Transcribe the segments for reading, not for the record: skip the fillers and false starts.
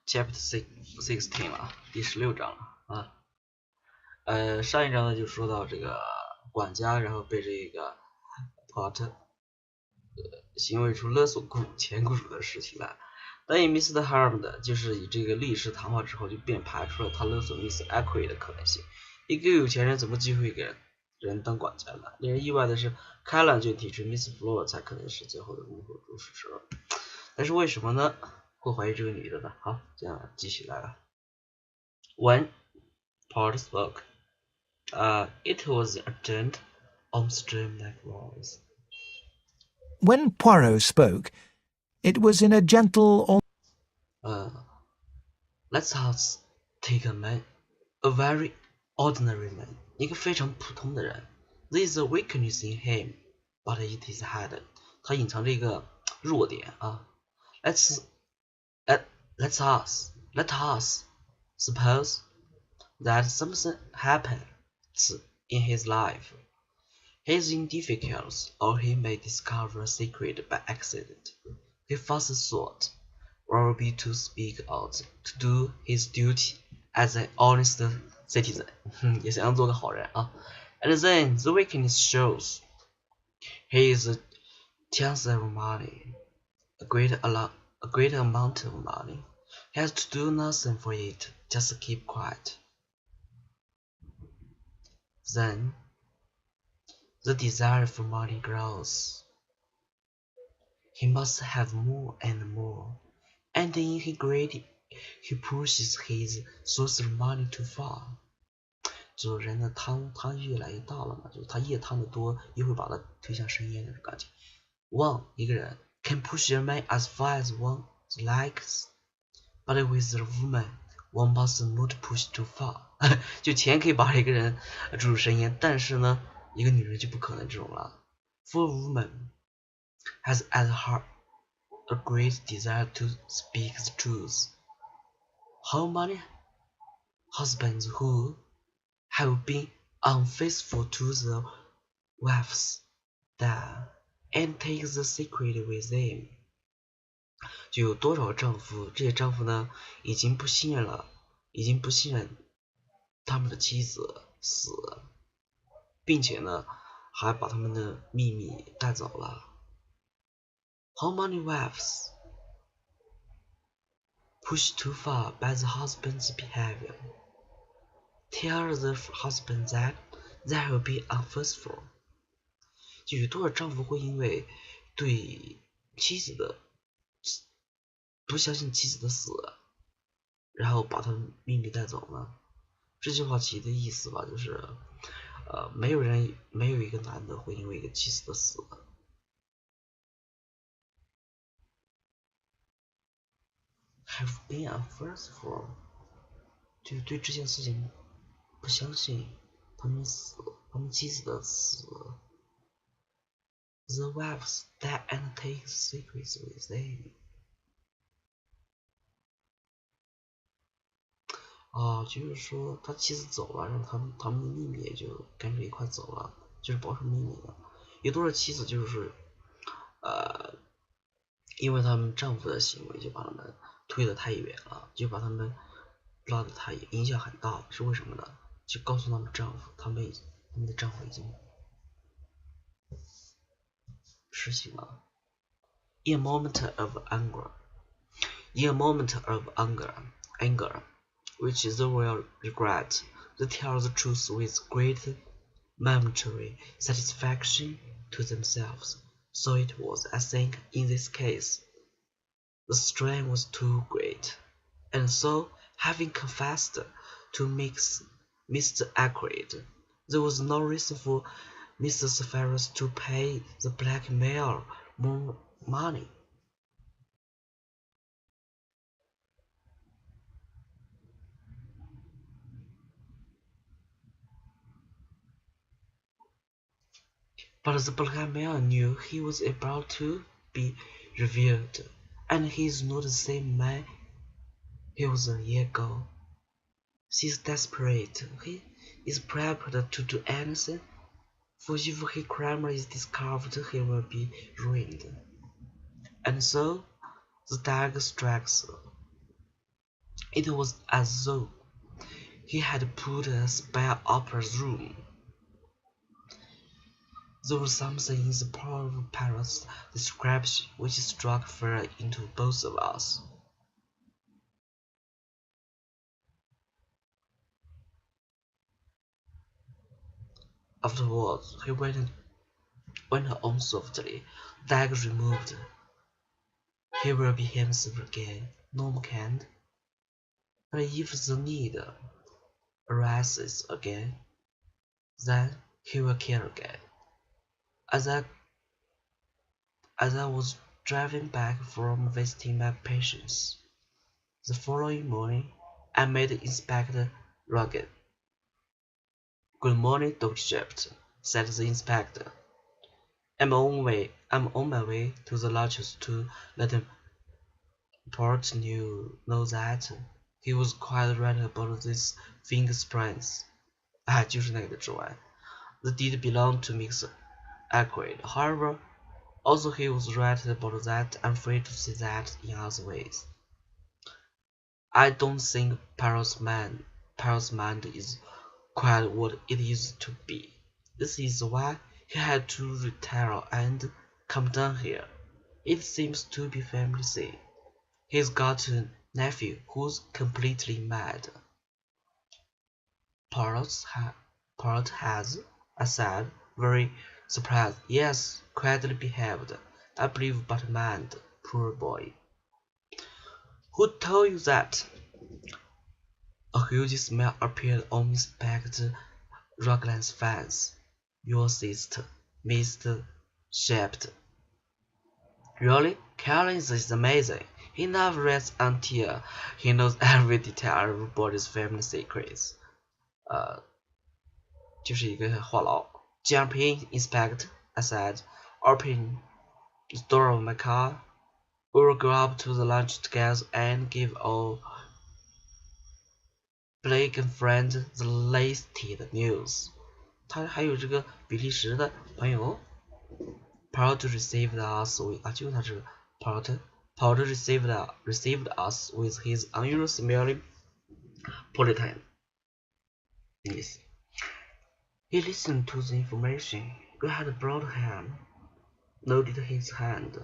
Chapter 16了，第16章了啊。上一章呢就说到这个管家，然后被这个 Pot 行为出勒索前雇主的事情了。但以 Mr. Harm 就是以这个律师谈话之后，就便排除了他勒索 Mr. Ackroyd 的可能性。一个有钱人怎么机会给人当管家呢？令人意外的是，开朗就提出 Miss Flora 才可能是最后的幕后主使者。但是为什么呢？会怀疑这个女的呢？好，这样继续来了。When Pot spoke, it was a gent on stream like voice. When Poirot spoke, it was in a gentle, Let's us take a man, a very ordinary man, 一个非常普通的人。There is a weakness in him, but it is hidden. 他隐藏着一个弱点啊。Let us suppose that something happens in his life. He is in difficulties, or he may discover a secret by accident. He first thought will be to speak out, to do his duty as an honest citizen. 也想做个好人啊。And then the weakness shows. He is a chance of money, a great amount of money. He has to do nothing for it, just keep quiet. Then the desire for money grows. He must have more and more, and in his greed, he pushes his source of money too far. 就是人的贪越来越大了嘛，就是他越贪的多，越会把他推向深渊的感觉。One 一个人 can push a man as far as one likes, but with a woman, one must not push too far. 就钱可以把一个人注入深渊，但是呢，一个女人就不可能这种了。For a woman has at heart a great desire to speak the truth. How many husbands who have been unfaithful to the wives die and take the secret with them? 就有多少丈夫，这些丈夫呢，已经不信任他们的妻子死，并且呢，还把他们的秘密带走了。How many wives pushed too far by the husband's behavior? Tell the husband that they will be unfaithful. 就有多少丈夫会因为对妻子的不相信妻子的死，然后把他的秘密带走呢？这句话其实的意思吧，就是没有一个男的会因为一个妻子的死have been unfaithful， 就是对这件事情不相信他们妻子的死。The wives die and take secrets with them. 就是说他妻子走了，然后他们的秘密也就跟着一块走了，就是保守秘密的。有多少妻子就是因为他们丈夫的行为就把他们推得太远了，就把他们拉得太远，影响很大，是为什么呢？就告诉他们丈夫，他们的丈夫已经实行了。In a moment of anger, which they will regret, they tell the truth with great momentary satisfaction to themselves. So it was, I think, in this case. The strain was too great, and so, having confessed to Mr. Ackroyd, there was no reason for Mr. Severus to pay the blackmailer more money. But the blackmailer knew he was about to be revealed, and he is not the same man he was a year ago. He is desperate. He is prepared to do anything, for if his crime is discovered, he will be ruined. And so the dagger strikes It was as though he had put a spell upon the room. There was something in the poor parrot's description which struck fear into both of us. Afterwards, he went on softly, like removed. He will be himself again, no more kind. But if the need arises again, then he will kill again. As I was driving back from visiting my patients, the following morning, I met Inspector Roger. "Good morning, Dr. Shift," said the inspector. I'm on my way to the lodges to let Port know that he was quite right about these fingerprints. 就是那个的指纹。The deed belonged to Mr. Ackroyd. However, also he was right about that. I'm free to say that in other ways. I don't think Parrot's mind is quite what it used to be. This is why he had to retire and come down here. It seems to be family thing. He's got a nephew who's completely mad. Parrot has, I said, very surprised. Yes, quietly behaved, I believe, but mad, poor boy. Who told you that? A huge smile appeared on Inspector Raglan's face. Your sister, Mr. Shift. Really? Collins is amazing. He never rests until he knows every detail of everybody's family secrets. 就是一个话痨。Jump in, Inspector, I said, opening the door of my car. We will go up to the lunch together and give our Blake and friend the latest news. 他还有这个比利时的朋友。Part received us with 就是他这个 Part received us with his unusual smiling politeness. He listened to the information we had brought him, nodded his hand.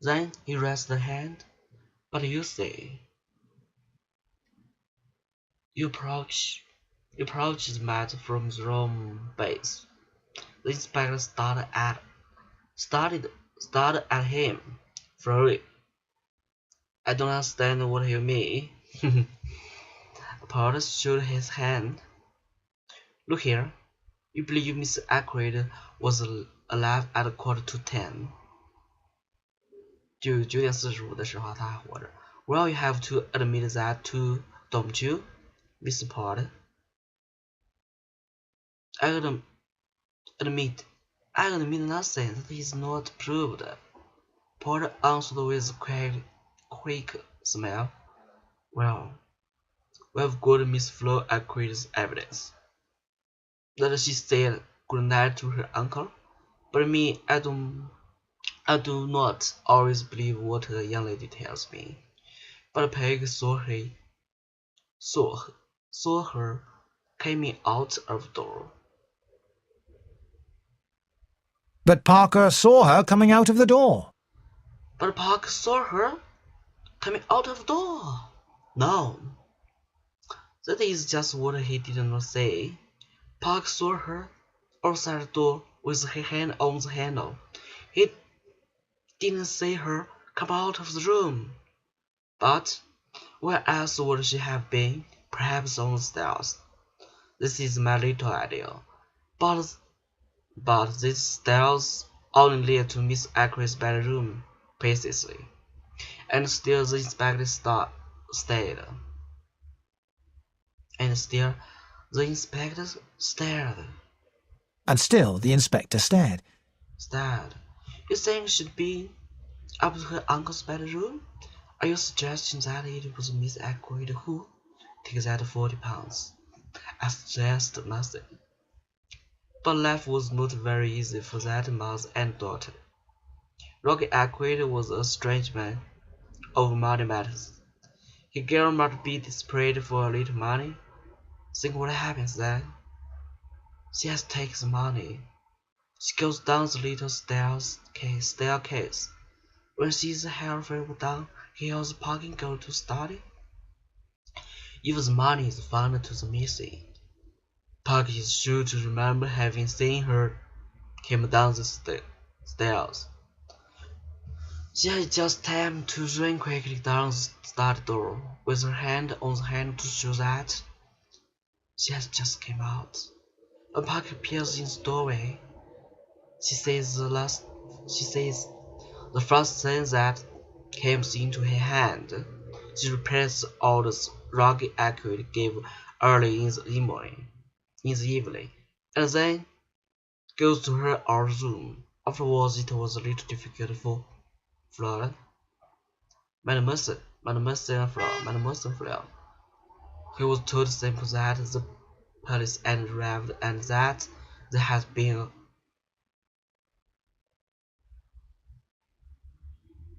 Then he raised the hand. But you see, you approach the matter from the wrong base. The inspector started at him. Flurry. I don't understand what you mean. Porter shook his hand. Look here. You believe Mr. Ackroyd was alive at 10:15. 就9:45的时候他还活着。Well, you have to admit that too, don't you, Mr. Porter? I admit nothing that is not proved. Porter answered with a quick smile. Well, we've got Miss Flo Ackroyd's evidence that she said good night to her uncle. But me, I do not always believe what the young lady tells me. But Peg saw her coming out of the door. But Parker saw her coming out of the door. But Parker saw her coming out of the door. No. That is just what he did not say. Parker saw her outside the door with her hand on the handle. He didn't see her come out of the room. But where else would she have been? Perhaps on the stairs. This is my little idea. But these stairs only lead to Miss Ackroyd's bedroom, precisely. And still the inspector stared. And still the inspector stared. And still the inspector stared. You think she'd be up to her uncle's bedroom? Are you suggesting that it was Miss Ackroyd who took that £40? I suggest nothing. But life was not very easy for that mother and daughter. Roger Ackroyd was a strange man over money matters. His girl might be desperate for a little money. Think what happens then? She has taken the money. She goes down the little staircase. When she is halfway down, he hears the parking go to study. If the money is found to the missing, Park is sure to remember having seen her come down the stairs. She had just time to run quickly down the study door, with her hand on the handle to show that she has just come out. When Park appears in the doorway, she says the first thing that comes into her hand. She repeats the orders Roger Ackroyd gave early in the evening, and then goes to her own room. Afterwards, it was a little difficult for Flora, Mademoiselle Flora, who was told simply that the police had arrived and that there had been a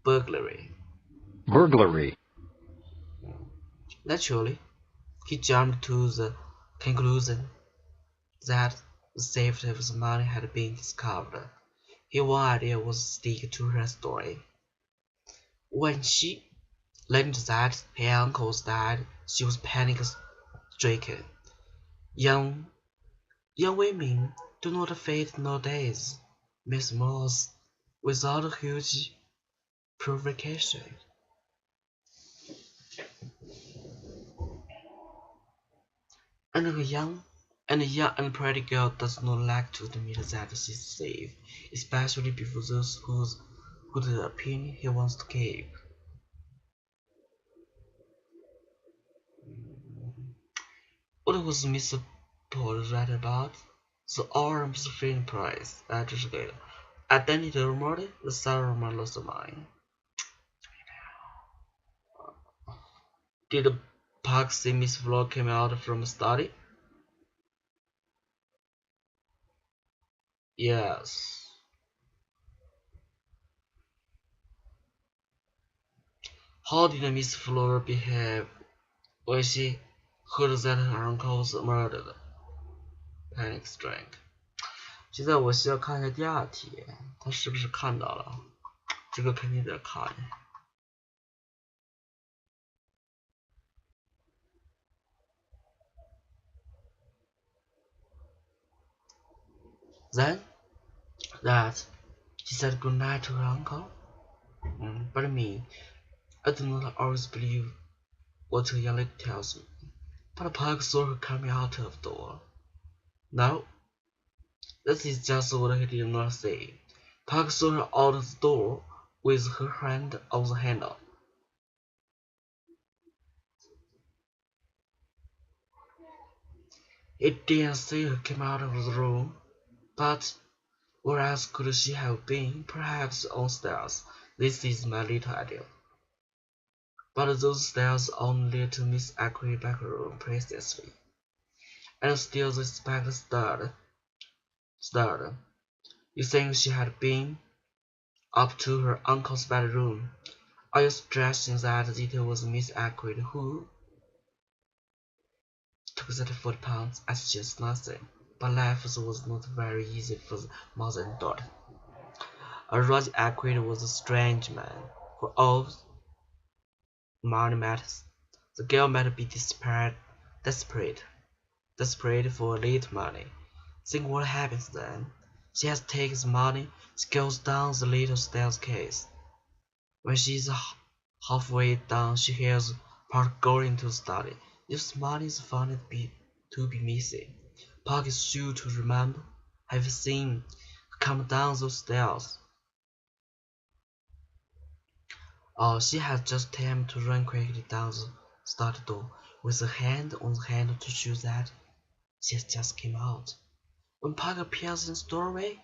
burglary. Naturally, he jumped to the conclusion that the safety of the money had been discovered. His one idea was to stick to her story. When she learned that her uncles died, she was panic-stricken. Young women do not fade nowadays, Miss Morse, without a huge provocation. And a young and pretty girl does not like to admit that she's safe, especially before those whose good opinion he wants to keep. What was Mr. Paul right about? The arms free price. 这是对的。Identity rumor, the Saruman lost the mind. Did Park see Miss Flora came out from study? Yes. How did Miss Flora behave when she heard that her uncle was murdered? Panic strike. 现在我需要看一下第二题，他是不是看到了？这个肯定得看。Then, that she said good night to her uncle. But me, I do not always believe what a young lady tells me. But Park saw her coming out of the door. No, that is just what he did not say. Park saw her out of the door with her hand on the handle. He didn't see her come out of the room, but where else could she have been? Perhaps on stairs. This is my little idea. But those stairs only led to Miss Ackroyd's back room precisely. And still the inspector stared. You think she had been up to her uncle's bedroom? Are you suggesting that it was Miss Ackroyd who took that £40 as just nothing? But life was not very easy for the mother and daughter. Roger Ackroyd was a strange man. For all money matters, the girl might be desperate for a little money. Think what happens then. She has taken the money. She goes down the little staircase. When she is halfway down, she hears Park going to study. If the money is found to be missing, Park is sure to remember having seen her come down those stairs. She had just time to run quickly down the study door, with her hand on the handle to show that she has just come out. When Park appears in the doorway,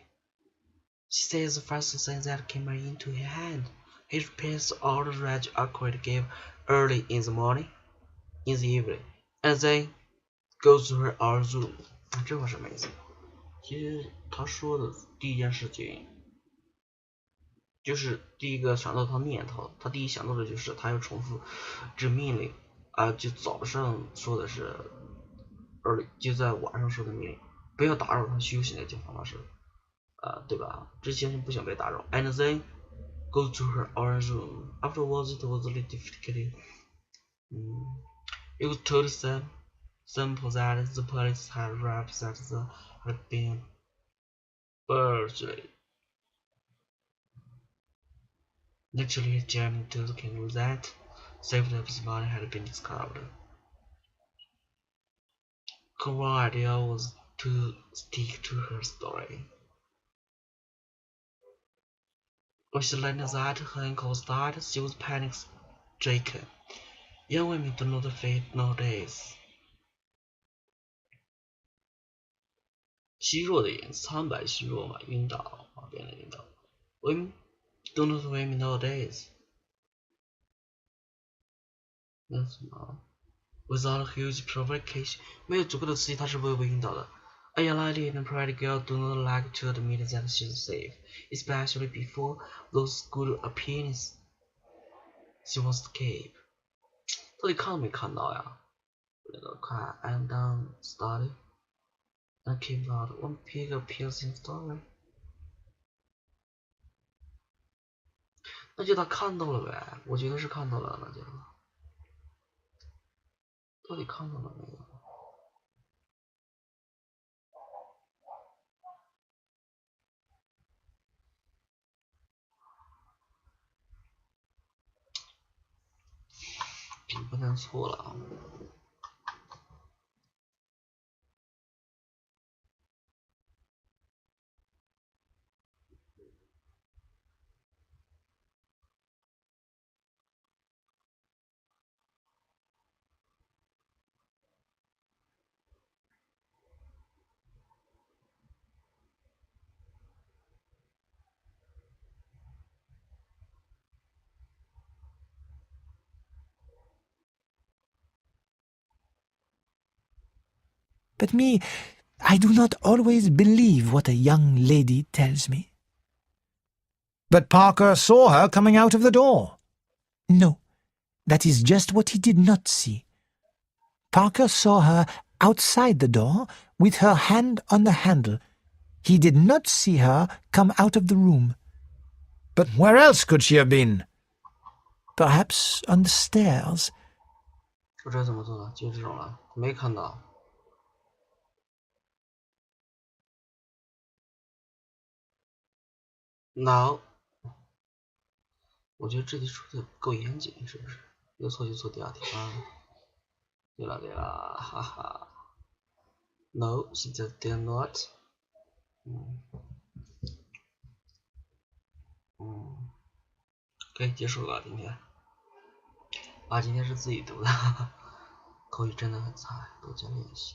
she says the first thing that came into her hand. He repeats all the Roger Ackroyd gave early in the evening, and then goes to her own room. 这个什么意思？其实他说的第一件事情就是第一个想到他念头，他第一想到的就是他要重复这命令就早上说的是，就在晚上说的命令，不要打扰他休息那地方的事，对吧？这先生不想被打扰。And then go to her own room. Afterwards, it was a little difficult. It was totally simple that the police had arrived that there had been burglary. Naturally, Jeremy told the king that safety of his money had been discovered. Her idea was to stick to her story. When she learned that her uncle died, she was panic-stricken. Young women do not faint nowadays. 虚弱的人，苍白虚弱嘛，晕倒啊，变得晕倒。Women do not faint nowadays. 那什么 ？Without huge provocation， 没有足够的刺激，她是不会被晕倒的。A young lady and a pretty girl do not like to admit that she's safe, especially before those good opinions she wants to keep. 到底看都没看到呀？那个看 I'm done study and came out one pig piercing story. 那就他看到了呗，我觉得是看到了，那就到底看到了没有？笔不能错了啊。But me, I do not always believe what a young lady tells me. But Parker saw her coming out of the door. No, that is just what he did not see. Parker saw her outside the door with her hand on the handle. He did not see her come out of the room. But where else could she have been? Perhaps on the stairs. 不知道怎么做的，就这种了，没看到。No， 我觉得这题出的不够严谨，是不是？有错就错第二题啊。对了，哈哈。No, she just did not. 可以结束了今天。今天是自己读的，口语真的很差，多加练习。